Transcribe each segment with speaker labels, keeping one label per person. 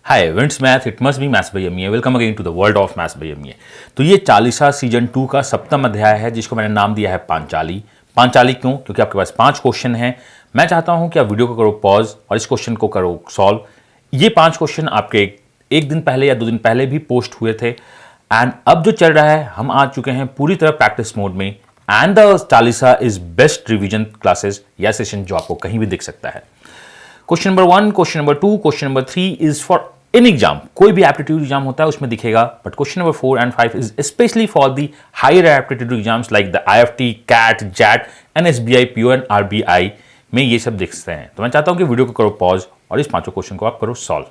Speaker 1: Hi winds math it must be maths by MEA. Welcome again to the world of maths by MEA. तो ये 40वां season 2 का 7वां अध्याय है जिसको मैंने नाम दिया है पांचाली। पांचाली क्यों? क्योंकि आपके पास 5 क्वेश्चन हैं। मैं चाहता हूं कि आप वीडियो को करो पॉज और इस क्वेश्चन को करो सॉल्व। ये 5 क्वेश्चन आपके एक दिन पहले या 2 दिन पहले भी पोस्ट हुए थे एंड अब जो चल रहा है हम आ चुके हैं पूरी तरह प्रैक्टिस मोड में एंड द 40वां इज बेस्ट रिवीजन क्लासेस या सेशन जो आपको कहीं भी दिख सकता है। Question number 1, question number 2, question number 3 is for in exam. कोई भी एप्टीट्यूड एग्जाम होता है उसमें दिखेगा, but question number 4 and 5 is specially for the higher aptitude exams like the IFT, CAT, XAT, and SBI, PO and RBI में ये सब दिखते हैं। तो मैं चाहता हूं कि वीडियो को करो पॉज और इस 5 क्वेश्चन को आप करो सॉल्व।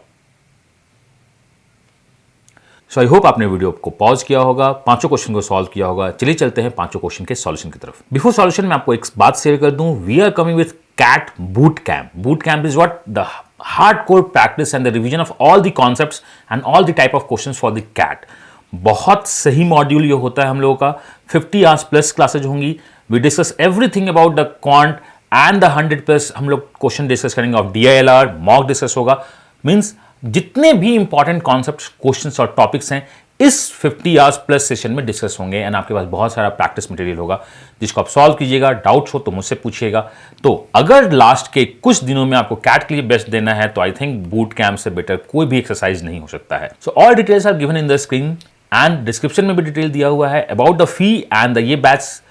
Speaker 1: सो आई होप आपने वीडियो को पॉज किया होगा, 5 क्वेश्चन को सॉल्व किया होगा। चलिए चलते हैं 5 क्वेश्चन के सॉल्यूशन की तरफ। बिफोर सॉल्यूशन मैं आपको एक बात शेयर कर दूं, we are coming with CAT boot camp. Boot camp is what the hardcore practice and the revision of all the concepts and all the type of questions for the CAT. बहुत सही module ये होता है हम लोगों का। 50 hours plus classes होंगी। We discuss everything about the quant and the 100+ हम लोग क्वेश्चन डिस्कस करेंगे ऑफ DILR, मॉक डिस्कस होगा। मीन्स जितने भी इंपॉर्टेंट कॉन्सेप्ट, क्वेश्चंस और टॉपिक्स हैं इस 50 आवर्स प्लस सेशन में डिस्कस होंगे एंड आपके पास बहुत सारा प्रैक्टिस मटेरियल होगा जिसको आप सॉल्व कीजिएगा। डाउट्स हो तो मुझसे पूछिएगा। तो अगर लास्ट के कुछ दिनों में आपको कैट के लिए बेस्ट देना है तो आई थिंक बूट कैंप से बेटर कोई भी एक्सरसाइज नहीं हो सकता है। So all details are given in the screen and description में भी डिटेल दिया हुआ है अबाउट द फी एंड ये बैच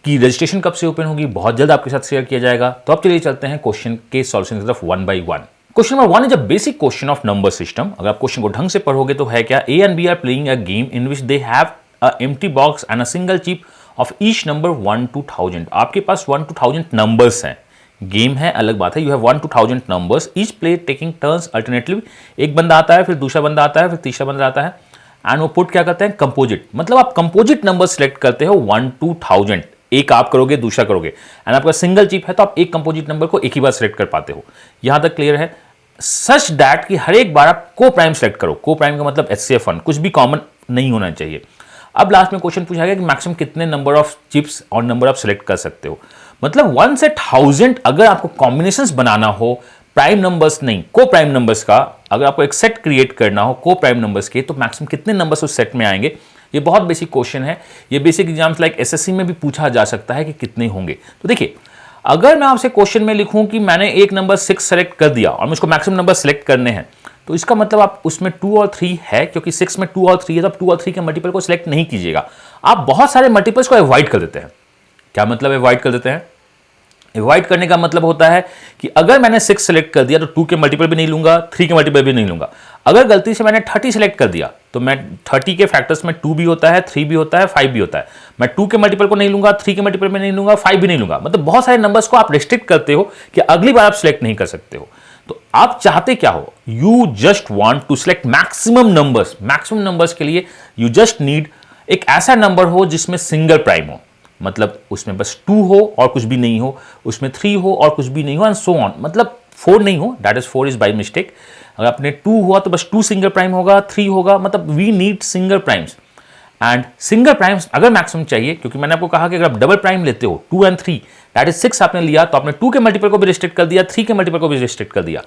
Speaker 1: की रजिस्ट्रेशन कब से ओपन होगी बहुत जल्द आपके साथ शेयर किया जाएगा। तो अब चलिए चलते हैं क्वेश्चन के सॉल्यूशन की तरफ 1 by 1। Question number 1 is a basic question of number system. अगर आप क्वेश्चन को ढंग से पढ़ोगे तो है क्या, A and B are playing a game in which they have a empty box and a single chip of each number 1 to 1000। आपके पास 1 to 1000 नंबर्स हैं। गेम है अलग बात है। You have 1 to 1000 numbers, each play taking turns alternatively. एक बंदा आता है, फिर दूसरा बंदा आता है, फिर तीसरा बंदा आता है एंड वो पुट क्या करते हैं, कंपोजिट। मतलब आप कंपोजिट नंबर सेलेक्ट करते हो 1 to 1000। एक आप करोगे, दूसरा करोगे एंड आपका सिंगल चिप है तो आप एक कंपोजिट नंबर को एक ही बार सेलेक्ट कर पाते हो। यहां तक क्लियर है? सच दैट कि हर एक बार आप को प्राइम सेलेक्ट करो। को प्राइम का मतलब HCF1, कुछ भी कॉमन नहीं होना चाहिए। अब लास्ट में क्वेश्चन पूछा गया कि मैक्सिमम कितने नंबर ऑफ चिप्स और नंबर आप सेलेक्ट कर सकते हो। मतलब 1 से 1000 अगर आपको कॉम्बिनेशंस बनाना हो, प्राइम नंबर्स नहीं को प्राइम नंबर्स का, अगर आपको एक सेट क्रिएट करना हो को प्राइम नंबर्स के, तो मैक्सिमम कितने नंबर्स उस सेट में आएंगे। ये बहुत बेसिक क्वेश्चन है। ये बेसिक एग्जाम्स लाइक SSC में भी पूछा जा सकता है कि कितने होंगे। तो देखिए, अगर मैं आपसे क्वेश्चन में लिखूं कि मैंने एक नंबर 6 सेलेक्ट कर दिया और मुझको मैक्सिमम नंबर सेलेक्ट करने हैं, तो इसका मतलब आप उसमें 2 और 3 है, क्योंकि 6 में 2 और 3 है तो आप 2 और 3 के मल्टीपल को सिलेक्ट नहीं कीजिएगा। आप बहुत सारे मल्टीपल्स को अवॉइड कर देते हैं। क्या मतलब अवॉइड कर देते हैं? अवॉइड करने का मतलब होता है कि अगर मैंने 6 सेलेक्ट कर दिया तो 2 के मल्टीपल भी नहीं लूंगा, 3 के मल्टीपल भी नहीं लूंगा। अगर गलती से मैंने 30 सेलेक्ट कर दिया तो मैं 30 के फैक्टर्स में 2 भी होता है, 3 भी होता है, 5 भी होता है। मैं 2 के मल्टीपल को नहीं लूंगा, 3 के मल्टीपल में नहीं लूंगा, 5 भी नहीं लूंगा। मतलब बहुत सारे नंबर्स को आप रिस्ट्रिक्ट करते हो कि अगली बार आप सिलेक्ट नहीं कर सकते हो। तो आप चाहते क्या हो? You just want to select maximum numbers. Maximum numbers के लिए यू जस्ट नीड एक ऐसा नंबर हो जिसमें सिंगल प्राइम हो, मतलब उसमें बस 2 हो और कुछ भी नहीं हो, उसमें 3 हो और कुछ भी नहीं हो एंड सो ऑन। मतलब 4 नहीं हो, that is 4 is by mistake. अगर आपने 2 हुआ तो बस 2 सिंगल प्राइम होगा, 3 होगा, मतलब we need single primes. And single primes अगर मैक्सिमम चाहिए, क्योंकि मैंने आपको कहा कि अगर आप डबल प्राइम लेते हो 2 and 3 दैट इज 6 आपने लिया, तो आपने 2 के मल्टीपल को भी रिस्ट्रिक्ट कर दिया, 3 के मल्टीपल को भी रिस्ट्रिक्ट कर दिया।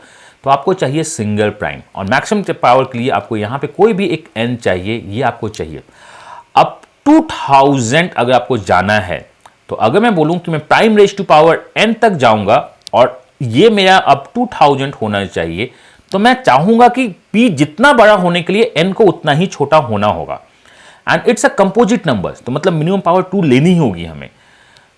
Speaker 1: तो आपको चाहिए सिंगल प्राइम और मैक्सिमम पावर के लिए आपको यहां पे कोई भी एक n चाहिए, ये आपको चाहिए। अब 2000 अगर आपको जाना है तो अगर मैं बोलूं कि मैं prime raise to power n तक जाऊंगा और ये मेरा अब 2000 होना चाहिए, तो मैं चाहूंगा कि p जितना बड़ा होने के लिए n को उतना ही छोटा होना होगा। And it's a composite number, तो मतलब मिनिमम पावर 2 लेनी होगी हमें।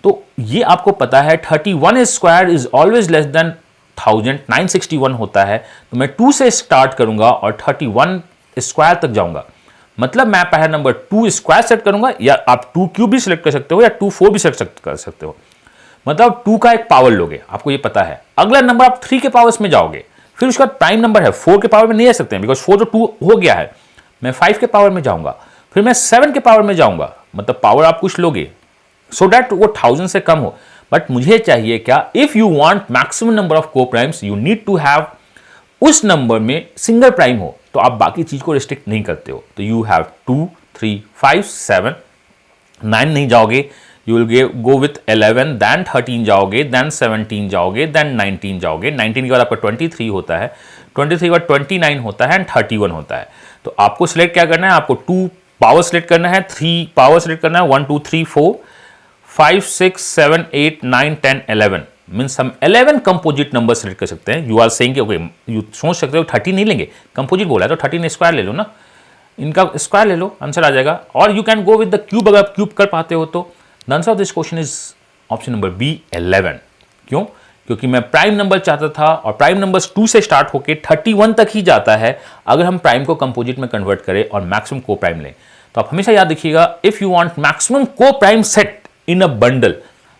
Speaker 1: तो ये आपको पता है 31 square is always less than 1000, 961 होता है। तो मैं 2 से स्टार्ट करूंगा और 31 स्क्वायर तक जाऊंगा। मतलब मैं पहला नंबर 2 स्क्वायर सेट करूंगा, या आप 2 क्यूब भी सिलेक्ट कर सकते हो या 2 4 भी सेलेक्ट कर सकते हो। मतलब 2 का एक पावर लोगे, आपको ये पता है। अगला नंबर आप 3 के पावर्स में जाओगे, फिर उसका प्राइम नंबर है 4 के पावर में नहीं आ सकते हैं बिकॉज 4 तो 2 हो गया है। मैं 5 के पावर में जाऊंगा, फिर मैं 7 के पावर में जाऊंगा, मतलब पावर आप कुछ लोगे सो दैट वो 1000 से कम हो। बट मुझे चाहिए क्या, if you want maximum number of coprimes you need to have उस नंबर में सिंगल प्राइम हो, तो आप बाकी चीज को रिस्ट्रिक्ट नहीं करते हो। तो यू हैव 2 3 5 7, 9 नहीं जाओगे, you will go with 11, then 13 जाओगे, देन 17 जाओगे, देन 19 जाओगे। 19 के बाद आपका 23 होता है, 23 का 29 होता है एंड 31 होता है। तो आपको सिलेक्ट क्या करना है, आपको 2 पावर सिलेक्ट करना है, 3 पावर सिलेक्ट करना है, 1 2 3 4 5 6 7 8 9 10 11 मीन्स हम 11 कंपोजिट नंबर सेलेक्ट कर सकते हैं। You are saying okay, you सोच सकते हो 30 नहीं लेंगे, कंपोजिट बोला है तो 13 स्क्वायर ले लो ना, इनका स्क्वायर ले लो, आंसर आ जाएगा। और you can go with the cube, अगर आप क्यूब कर पाते हो तो। The answer of this question is option number B 11। क्यों? क्योंकि मैं प्राइम नंबर चाहता था और प्राइम नंबर्स 2 से स्टार्ट होकर 31 तक ही जाता है अगर हम प्राइम को कंपोजिट में कन्वर्ट करें और मैक्सिमम को प्राइम लें। तो आप हमेशा याद रखिएगा, इफ यू वांट मैक्सिमम को prime set in a bundle,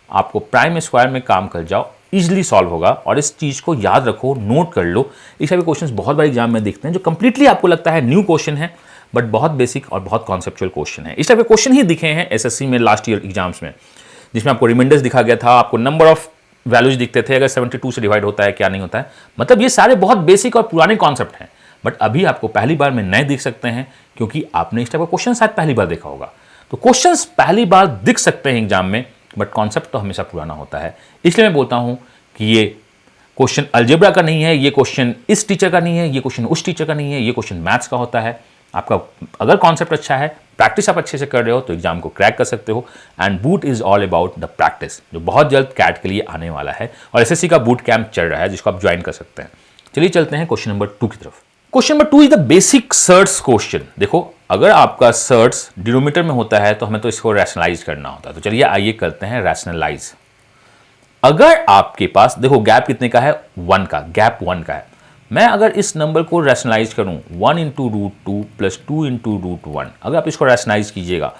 Speaker 1: आपको प्राइम स्क्वायर में काम कर जाओ, इजिली सॉल्व होगा। और इस चीज को याद रखो, नोट कर लो। इस टाइप के क्वेश्चंस बहुत बार एग्जाम में देखते हैं जो कंप्लीटली आपको लगता है न्यू क्वेश्चन है, बट बहुत बेसिक और बहुत कॉन्सेप्चुअल क्वेश्चन है। इस टाइप के क्वेश्चन ही दिखे हैं एसएससी में लास्ट ईयर एग्जाम्स में, जिसमें आपको रिमाइंडर्स दिखा गया था, आपको नंबर ऑफ वैल्यूज दिखते थे, अगर 72 से डिवाइड होता है क्या नहीं होता है। मतलब ये सारे बहुत बेसिक और पुराने कॉन्सेप्ट हैं, बट अभी आपको पहली बार में नए दिख सकते हैं क्योंकि आपने इस टाइप का क्वेश्चन शायद पहली बार देखा होगा। तो क्वेश्चंस पहली बार दिख सकते हैं एग्जाम में, बट कॉन्सेप्ट तो हमेशा पुराना होता है। इसलिए मैं बोलता हूं कि ये क्वेश्चन अलजेब्रा का नहीं है, ये क्वेश्चन इस टीचर का नहीं है, ये क्वेश्चन उस टीचर का नहीं है, ये क्वेश्चन मैथ्स का होता है। आपका अगर कॉन्सेप्ट अच्छा है, प्रैक्टिस आप अच्छे से कर रहे हो तो एग्जाम को क्रैक कर सकते हो। And boot is all about the practice, जो बहुत जल्द कैट के लिए आने वाला है और एसएससी का बूट कैंप चल रहा है जिसको आप ज्वाइन कर सकते हैं। चलिए चलते हैं क्वेश्चन नंबर 2 की तरफ। Question number 2 is the basic surds question. देखो, अगर आपका सर्ट्स डिनोमिनेटर में होता है तो हमें तो इसको रैशनलाइज करना होता है। तो चलिए आइए करते हैं रैशनलाइज। अगर आपके पास, देखो गैप कितने का है, 1 का, गैप 1 का है। मैं अगर इस नंबर को रैशनलाइज करूं 1 into root 2 plus 2 into root 1, अगर आप इसको रैशनलाइज कीजिएगा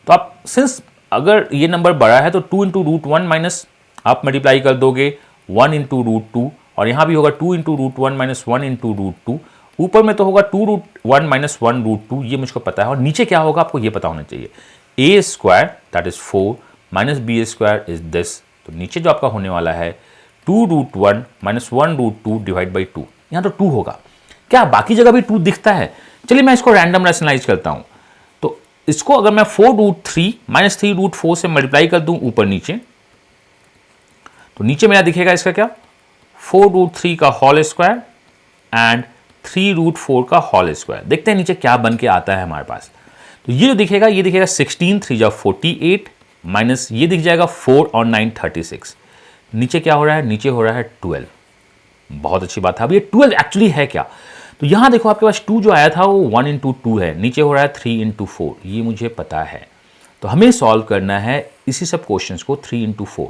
Speaker 1: तो आप, सिंस अगर ये नंबर बड़ा है तो 2 इंटू रूट 1 माइनस आप मल्टीप्लाई कर दोगे 1 इंटू रूट 2, और यहां भी होगा 2 into root 1 minus 1 into root 2। ऊपर में तो होगा 2 रूट 1 माइनस 1 रूट 2, ये मुझको पता है। और नीचे क्या होगा आपको ये पता होना चाहिए, A square that is 4 minus B square is this. तो नीचे जो आपका होने वाला है 2 root 1 minus 1 root 2 divide by 2, यहां तो 2 होगा। क्या बाकी जगह भी 2 दिखता है? चलिए मैं इसको रैंडम रैशनलाइज करता हूं। तो इसको अगर मैं 4 रूट 3 माइनस 3 रूट 4 से मल्टीप्लाई कर दूं ऊपर नीचे, तो नीचे मेरा दिखेगा इसका क्या, 4 रूट 3 का होल स्क्वायर एंड 3 रूट 4 का होल स्क्वायर। देखते हैं नीचे क्या बन के आता है हमारे पास। तो ये जो दिखेगा, ये दिखेगा 16, 3 जा 48 माइनस ये दिख जाएगा 4 और 9 36। नीचे क्या हो रहा है, नीचे हो रहा है 12। बहुत अच्छी बात है। अब ये 12 एक्चुअली है क्या, तो यहां देखो आपके पास 2 जो आया था वो 1 इंटू 2 है, नीचे हो रहा है 3 इंटू 4, ये मुझे पता है। तो हमें सॉल्व करना है इसी सब क्वेश्चंस को 3 इंटू 4।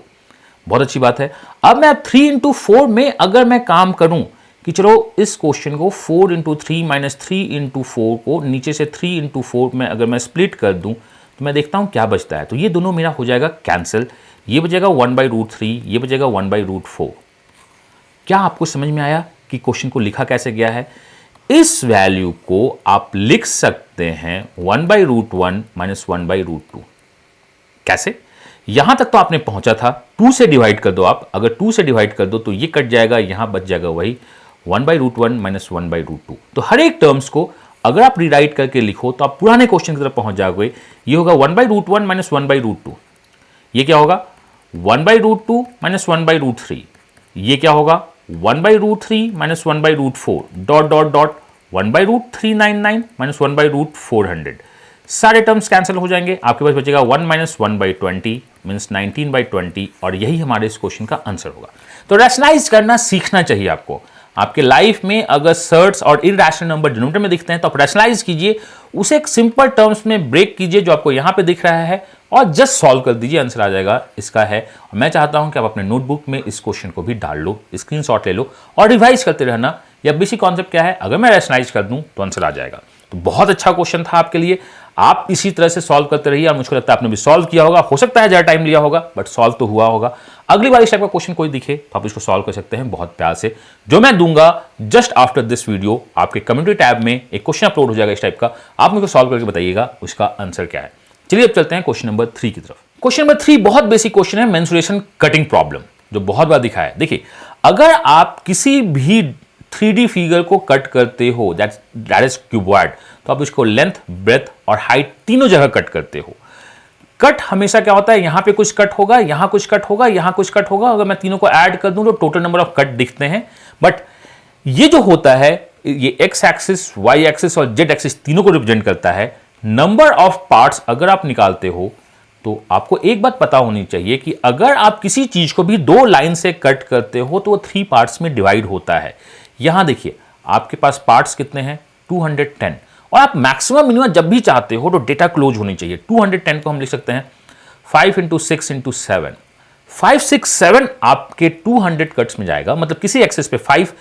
Speaker 1: बहुत अच्छी बात है। अब मैं 3 इंटू 4 में अगर मैं काम करूं कि चलो इस क्वेश्चन को 4 इंटू 3 माइनस 3 इंटू 4 को नीचे से 3 इंटू 4 में अगर मैं स्प्लिट कर दूं तो मैं देखता हूं क्या बचता है। तो ये दोनों मेरा हो जाएगा कैंसिल, ये बचेगा 1 बाई रूट 3, ये बचेगा 1 बाई रूट 4। क्या आपको समझ में आया कि क्वेश्चन को लिखा कैसे गया है? इस वैल्यू को आप लिख सकते हैं 1 by root 1 minus 1 by root 2। कैसे? यहां तक तो आपने पहुंचा था, 2 से डिवाइड कर दो आप, अगर 2 से डिवाइड कर दो तो ये कट जाएगा, यहां बच जाएगा वही 1 by root 1 minus 1 by root 2। तो हर एक टर्म्स को अगर आप रिराइट करके लिखो तो आप पुराने क्वेश्चन की तरफ पहुंच जाओगे। ये होगा 1 by root 1 minus 1 by root 2, ये क्या होगा 1 by root 2 minus 1 by root 3, ये क्या होगा 1 by root 3 minus 1 by root 4 dot dot dot 1 by root 399 minus 1 by root 400। सारे टर्म्स कैंसिल हो जाएंगे, आपके पास बचेगा 1 माइनस 1 बाई 20 मीन्स 19 बाई 20, और यही हमारे इस क्वेश्चन का आंसर होगा। तो रैशनलाइज करना सीखना चाहिए आपको। आपके लाइफ में अगर सर्ट्स और इरैशनल नंबर डिनोमिनेटर में दिखते हैं तो आप रैशनलाइज कीजिए, उसे एक सिंपल टर्म्स में ब्रेक कीजिए जो आपको यहां पे दिख रहा है और जस्ट सॉल्व कर दीजिए, आंसर आ जाएगा इसका है। और मैं चाहता हूं कि आप अपने नोटबुक में इस क्वेश्चन को भी डाल लो, स्क्रीनशॉट ले लो और रिवाइज करते रहना। या बेसिक कॉन्सेप्ट क्या है, अगर मैं रैशनलाइज कर दूं तो आंसर आ जाएगा। तो बहुत अच्छा क्वेश्चन था आपके लिए, आप इसी तरह से सॉल्व करते रहिए और मुझको लगता है आपने भी सॉल्व किया होगा। हो सकता है ज़्यादा टाइम लिया होगा बट सॉल्व तो हुआ होगा। अगली बार इस टाइप का क्वेश्चन कोई दिखे तो आप इसको सॉल्व कर सकते हैं बहुत प्यार से, जो मैं दूंगा जस्ट आफ्टर दिस वीडियो। आपके कम्युनिटी टैब में एक क्वेश्चन अपलोड हो जाएगा इस टाइप का, आप मुझको सॉल्व करके बताइएगा उसका आंसर क्या है। चलिए अब चलते हैं क्वेश्चन नंबर 3 की तरफ। क्वेश्चन नंबर 3 बहुत बेसिक क्वेश्चन है, मेंसुरेशन कटिंग प्रॉब्लम, जो बहुत बार दिखा है। देखिए, अगर आप किसी भी 3D फिगर को कट करते हो दैट इज क्यूबॉइड, तो आप इसको लेंथ, ब्रेथ और हाइट तीनों जगह कट करते हो। कट हमेशा क्या होता है, यहां पे कुछ कट होगा, यहां कुछ कट होगा, यहां कुछ कट होगा। अगर मैं तीनों को ऐड कर दूं तो टोटल नंबर ऑफ कट दिखते हैं। बट ये जो होता है ये एक्स एक्सिस, वाई एक्सिस और जेड एक्सिस तीनों को रिप्रेजेंट करता है। नंबर ऑफ पार्ट्स अगर आप निकालते हो तो आपको एक बात पता होनी चाहिए कि अगर आप किसी चीज को भी दो लाइन से कट करते हो तो वो 3 पार्ट्स में डिवाइड होता है। यहां देखिए आपके पास पार्ट्स कितने हैं 210, और आप मैक्सिमम मिनिमम जब भी चाहते हो तो डेटा क्लोज होनी चाहिए। 210 को हम लिख सकते हैं 5 × 6 × 7, 5 6 7 आपके 200 कट्स में जाएगा। मतलब किसी एक्सेस पे 5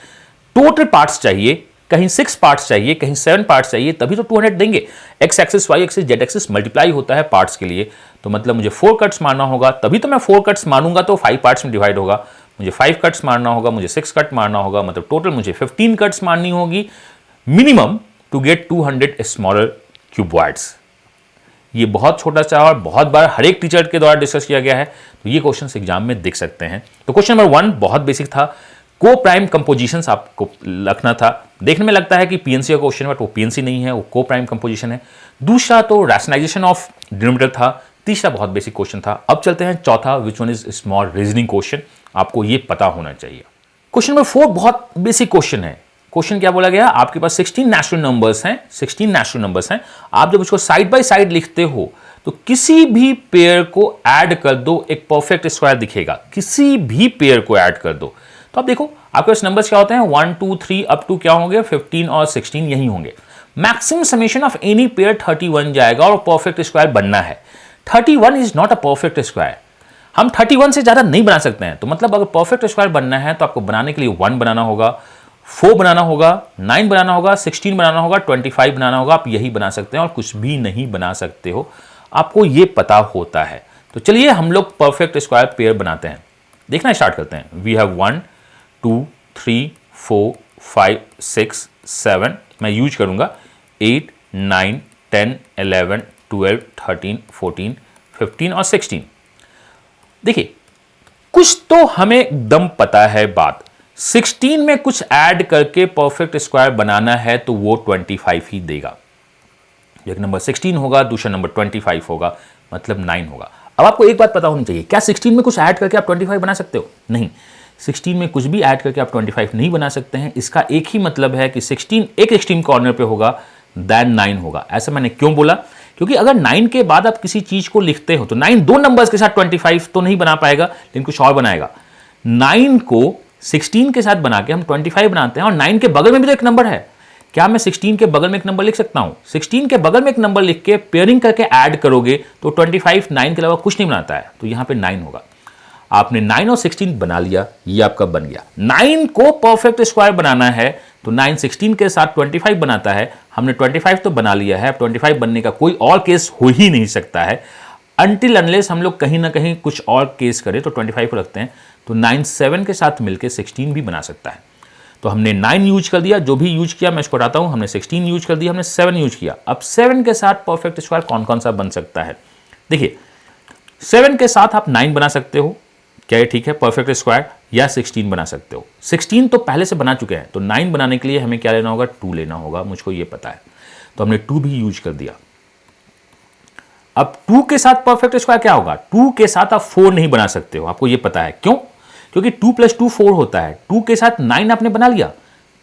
Speaker 1: टोटल पार्ट्स चाहिए, कहीं 6 पार्ट्स चाहिए, कहीं 7 पार्ट्स चाहिए, तभी तो 200 देंगे। X axis, y axis, z axis multiply होता है पार्ट्स के लिए। तो मतलब मुझे 4 कट्स मारना होगा, तभी तो मैं 4 कट्स मारूंगा तो 5 पार्ट्स में डिवाइड होगा। मुझे 5 कट्स मारना होगा, मुझे 6 कट मारना होगा, मतलब टोटल मुझे 15 कट्स मारनी होगी minimum to get 200 smaller cuboids. ये बहुत छोटा सा और बहुत बार हर एक टीचर के द्वारा डिस्कस किया गया है, तो ये क्वेश्चन एग्जाम में देख सकते हैं। तो क्वेश्चन नंबर 1 बहुत बेसिक था, को प्राइम कंपोजिशंस आपको रखना था। देखने में लगता है कि पीएनसी का क्वेश्चन है, बट वो पीएनसी नहीं है, वो को प्राइम कंपोजिशन है। दूसरा तो रैशनलाइजेशन ऑफ डिनोमिनेटर था। तीसरा बहुत बेसिक क्वेश्चन था। अब चलते हैं चौथा, which one is small reasoning question, आपको ये पता होना चाहिए। क्वेश्चन नंबर 4 बहुत बेसिक क्वेश्चन है। क्वेश्चन क्या बोला गया, आपके पास 16 नेचुरल नंबर्स हैं, 16 नेचुरल नंबर्स हैं। आप जब उसको साइड बाय साइड लिखते हो तो किसी भी पेयर को ऐड कर दो, एक परफेक्ट स्क्वायर दिखेगा। किसी भी पेयर को ऐड कर दो तो आप देखो आपके पास नंबर्स क्या होते हैं 1 2 3 अप टू क्या होंगे 15 और 16 यही होंगे। Maximum summation of any pair 31 जाएगा और परफेक्ट स्क्वायर बनना है। 31 is not a perfect square. हम 31 से ज्यादा नहीं बना सकते हैं। तो मतलब अगर परफेक्ट स्क्वायर बनना है तो आपको बनाने के लिए 1 बनाना होगा, 4 बनाना होगा, 9 बनाना होगा, 16 बनाना होगा, 25 बनाना होगा। आप यही बना सकते हैं और कुछ भी नहीं बना सकते हो, आपको ये पता होता है। तो चलिए हम लोग परफेक्ट स्क्वायर पेयर बनाते हैं, देखना स्टार्ट करते हैं। वी हैव 1 2 3 4 5 6 7, मैं यूज करूंगा 8 9 10 11 12 13 14 15 और 16। देखिए कुछ तो हमें एकदम पता है बात, 16 में कुछ ऐड करके परफेक्ट स्क्वायर बनाना है तो वो 25 ही देगा। एक नंबर 16 होगा, दूसरा नंबर 25 होगा, मतलब 9 होगा। अब आपको एक बात पता होनी चाहिए, क्या 16 में कुछ ऐड करके आप 25 बना सकते हो? नहीं, 16 में कुछ भी ऐड करके आप 25 नहीं बना सकते हैं। इसका एक ही मतलब है कि 16 एक एक्सट्रीम कॉर्नर पे होगा देन 9 होगा। ऐसा मैंने क्यों बोला? क्योंकि अगर 9 के बाद आप किसी चीज को लिखते हो तो 9 दो नंबर्स के साथ 25 तो नहीं बना पाएगा, लेकिन कुछ और बनाएगा। 9 को 16 के साथ बना के हम 25 बनाते हैं, और 9 के बगल में भी तो एक नंबर है। क्या मैं 16 के बगल में एक नंबर लिख सकता हूं? 16 के बगल में एक नंबर लिख के पेयरिंग करके ऐड करोगे तो 25 9 के अलावा कुछ नहीं बनाता है, तो यहां पे 9 होगा। आपने 9 और 16 बना लिया, ये आपका बन गया। 9 को परफेक्ट स्क्वायर बनाना है तो 9 16 के साथ 25 बनाता है। हमने 25 तो बना लिया है, अब 25 बनने का कोई और केस हो ही नहीं सकता है अनटिल अनलेस हम लोग कहीं ना कहीं कुछ और केस करें तो 25 को रखते हैं। तो 9 7 के साथ मिलकर 16 भी बना सकता है। तो हमने 9 यूज कर दिया, जो भी यूज किया मैं इसको बताता हूं। हमने 16 यूज कर दिया, हमने 7 यूज किया। अब 7 के साथ परफेक्ट स्क्वायर कौन कौन सा बन सकता है? देखिए 7 के साथ आप 9 बना सकते हो, क्या ये ठीक है परफेक्ट स्क्वायर, या 16 बना सकते हो। 16 तो पहले से बना चुके हैं, तो 9 बनाने के लिए हमें क्या लेना होगा? 2 लेना होगा, मुझको ये पता है। तो हमने 2 भी यूज कर दिया। अब 2 के साथ परफेक्ट स्क्वायर क्या होगा? 2 के साथ आप 4 नहीं बना सकते हो, आपको ये पता है। क्यों? क्योंकि 2 + 2 4 होता है। 2 के साथ 9 आपने बना लिया,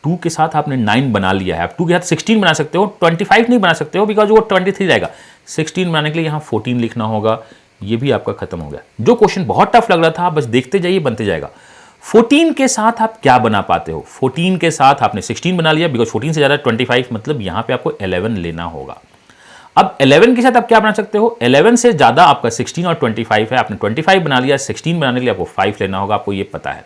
Speaker 1: 2 के साथ आपने 9 बना लिया है। अब 2 के साथ 16 बना सकते हो, 25 नहीं बना सकते हो, बिकॉज वो 23 जाएगा। 16 बनाने के लिए यहां 14 लिखना होगा, ये भी आपका खत्म हो गया। जो क्वेश्चन बहुत टफ लग रहा था, बस देखते जाइए, बनते जाएगा। 14 के साथ आप क्या बना पाते हो? 14 के साथ आपने 16 बना लिया, बिकॉज 14 से ज्यादा 25, मतलब यहां पे आपको 11 लेना होगा। अब 11 के साथ आप क्या बना सकते हो? 11 से ज्यादा आपका 16 और 25 है, आपने 25 बना लिया। 16 बनाने के लिए आपको 5 लेना होगा, आपको ये पता है।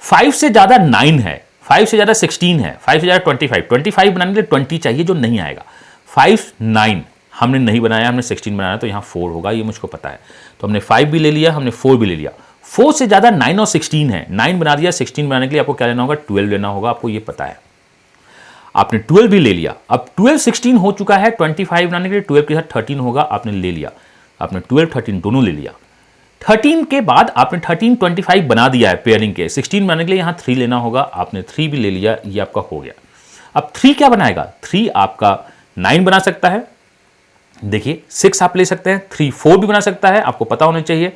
Speaker 1: 5 से ज्यादा 9 है, 5 से ज्यादा 16 है, 5 से ज्यादा 25 बनाने के लिए 20 चाहिए, जो नहीं आएगा। 5 9 हमने नहीं बनाया, हमने 16 बनाया, तो यहां 4 होगा, ये मुझको पता है। तो हमने 5 भी ले लिया, हमने 4 भी ले लिया। 4 से ज्यादा 9 और 16 है, 9 बना दिया। 16 बनाने के लिए आपको क्या लेना होगा? 12 लेना होगा, आपको ये पता है। आपने 12 भी ले लिया। अब 12 16 हो चुका है, 25 बनाने के लिए 12 के साथ 13 होगा, आपने ले लिया। आपने 12 13 दोनों ले लिया। 13 के बाद आपने 13 25 बना दिया है पेयरिंग के। 16 बनाने के लिए यहां 3 लेना होगा, आपने 3 भी ले लिया, ये आपका हो गया। अब 3 क्या बनाएगा? 3 आपका 9 बना सकता है। देखिए 6 आप ले सकते हैं, 3 4 भी बना सकता है, आपको पता होना चाहिए।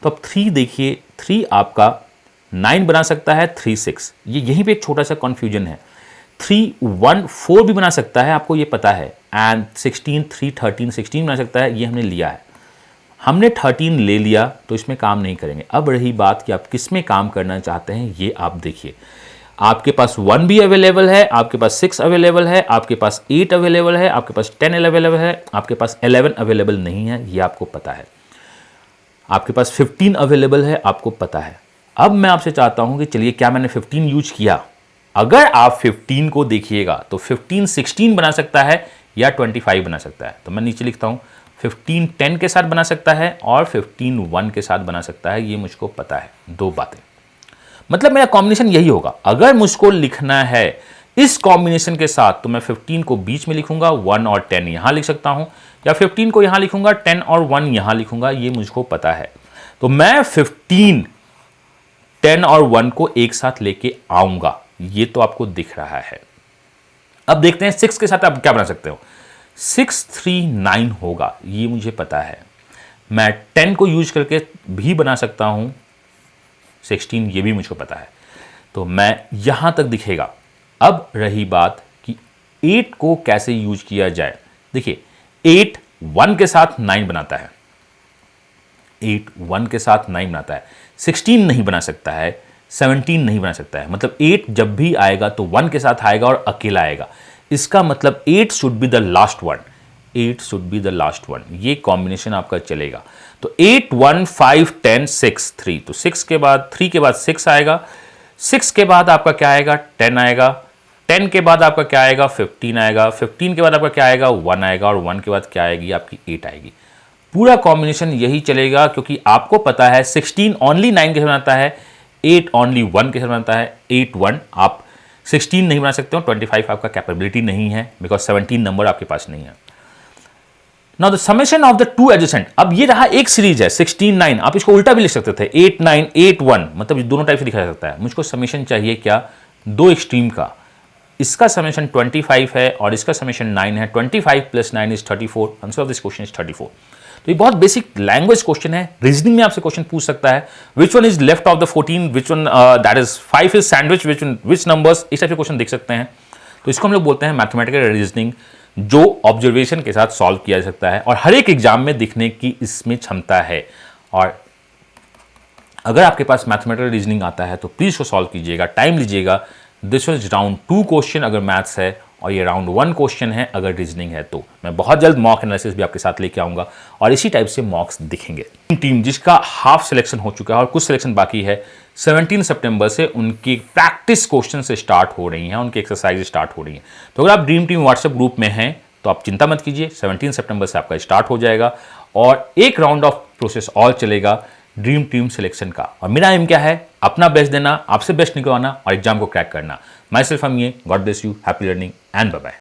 Speaker 1: तो अब 3 देखिए, 3 आपका 9 बना सकता है 3 6। ये यहीं पे एक छोटा सा कन्फ्यूजन है। 3 1 4 भी बना सकता है, आपको ये पता है। एंड 16 3 13 16 बना सकता है, ये हमने लिया है। हमने 13 ले लिया तो इसमें काम नहीं करेंगे। अब रही बात कि आप किस में काम करना चाहते हैं, ये आप देखिए। आपके पास 1 भी अवेलेबल है, आपके पास 6 अवेलेबल है, आपके पास 8 अवेलेबल है, आपके पास 10 अवेलेबल है, आपके पास 11 अवेलेबल नहीं है, ये आपको पता है। आपके पास 15 अवेलेबल है, आपको पता है। अब मैं आपसे चाहता हूं कि चलिए, क्या मैंने 15 यूज किया? अगर आप 15 को देखिएगा तो 15 16 बना सकता है या 25 बना सकता है। तो मैं नीचे लिखता हूं 15 10 के साथ बना सकता है और 15 1 के साथ बना सकता है, ये मुझको पता है। दो बातें, मतलब मेरा कॉम्बिनेशन यही होगा। अगर मुझको लिखना है इस कॉम्बिनेशन के साथ तो मैं 15 को बीच में लिखूंगा, 1 और 10 यहां लिख सकता हूं, या 15 को यहां लिखूंगा, 10 और 1 यहां लिखूंगा, ये मुझको पता है। तो मैं 15 10 और 1 को एक साथ लेके आऊंगा, ये तो आपको दिख रहा है। अब देखते हैं 6 के साथ आप क्या बना सकते हो। 6 3 9 होगा, ये मुझे पता है। मैं 10 को यूज करके भी बना सकता हूं 16, ये भी मुझको पता है। तो मैं यहां तक दिखेगा। अब रही बात कि 8 को कैसे यूज किया जाए। देखिए 8 1 के साथ 9 बनाता है, 8 1 के साथ 9 बनाता है। 16 नहीं बना सकता है, 17 नहीं बना सकता है। मतलब 8 जब भी आएगा तो 1 के साथ आएगा और अकेला आएगा। इसका मतलब 8 should be the last one, 8 should be the last one. ये कॉम्बिनेशन आपका चलेगा। तो 8 1 5 10 6 3, तो 6 के बाद 3 के बाद 6 आएगा, 6 के बाद आपका क्या आएगा 10 आएगा, 10 के बाद आपका क्या आएगा 15 आएगा, 15 के बाद आपका क्या आएगा 1 आएगा, और 1 के बाद क्या आएगी आपकी 8 आएगी। पूरा कॉम्बिनेशन यही चलेगा, क्योंकि आपको पता है 16 ओनली 9 के साथ बनाता है, 8 ओनली 1 के साथ बनाता है। 8 1 आप 16 नहीं बना सकते हो, 25 आपका कैपेबिलिटी नहीं है, बिकॉज 17 नंबर आपके पास नहीं है। Now the summation of the two adjacent, अब ये रहा एक सीरीज है 16 9, आप इसको उल्टा भी लिख सकते थे 8 9 8 1, मतलब दोनों टाइप से लिखा जा सकता है। मुझको समेशन चाहिए क्या, दो एक्सट्रीम का। इसका समेशन 25 है और इसका समेशन 9 है। 25 plus 9 is 34। Answer of this question is 34। तो ये बहुत बेसिक लैंग्वेज क्वेश्चन है। रीजनिंग में आपसे क्वेश्चन पूछ सकता है, which one is left of the 14, which one that is 5 is sandwich, which numbers, इस टाइप के क्वेश्चन देख सकते हैं। तो इसको हम लोग बोलते हैं मैथमेटिकल रीजनिंग, जो ऑब्जर्वेशन के साथ सॉल्व किया जा सकता है और हर एक एग्जाम में दिखने की इसमें क्षमता है। और अगर आपके पास मैथमेटिकल रीजनिंग आता है तो प्लीज उसको सॉल्व कीजिएगा, टाइम लीजिएगा। दिस इज राउंड 2 क्वेश्चन अगर मैथ्स है, और ये राउंड 1 क्वेश्चन है अगर रीजनिंग है। तो मैं बहुत जल्द मॉक एनालिसिस भी आपके साथ लेके आऊंगा और इसी टाइप से मॉक्स दिखेंगे। टीम जिसका हाफ सिलेक्शन हो चुका है और कुछ सिलेक्शन बाकी है, 17 सितंबर से उनकी प्रैक्टिस क्वेश्चन से स्टार्ट हो रही हैं, उनकी एक्सरसाइज स्टार्ट हो रही है। तो अगर आप ड्रीम टीम व्हाट्सएप ग्रुप में हैं तो आप चिंता मत कीजिए, 17 सितंबर से आपका स्टार्ट हो जाएगा और एक राउंड ऑफ प्रोसेस और चलेगा ड्रीम टीम सिलेक्शन का। और मेरा एम क्या है, अपना बेस्ट देना, आपसे बेस्ट निकलवाना और एग्जाम को क्रैक करना। माई सेल्फ हम ये, God bless you, happy learning and bye bye.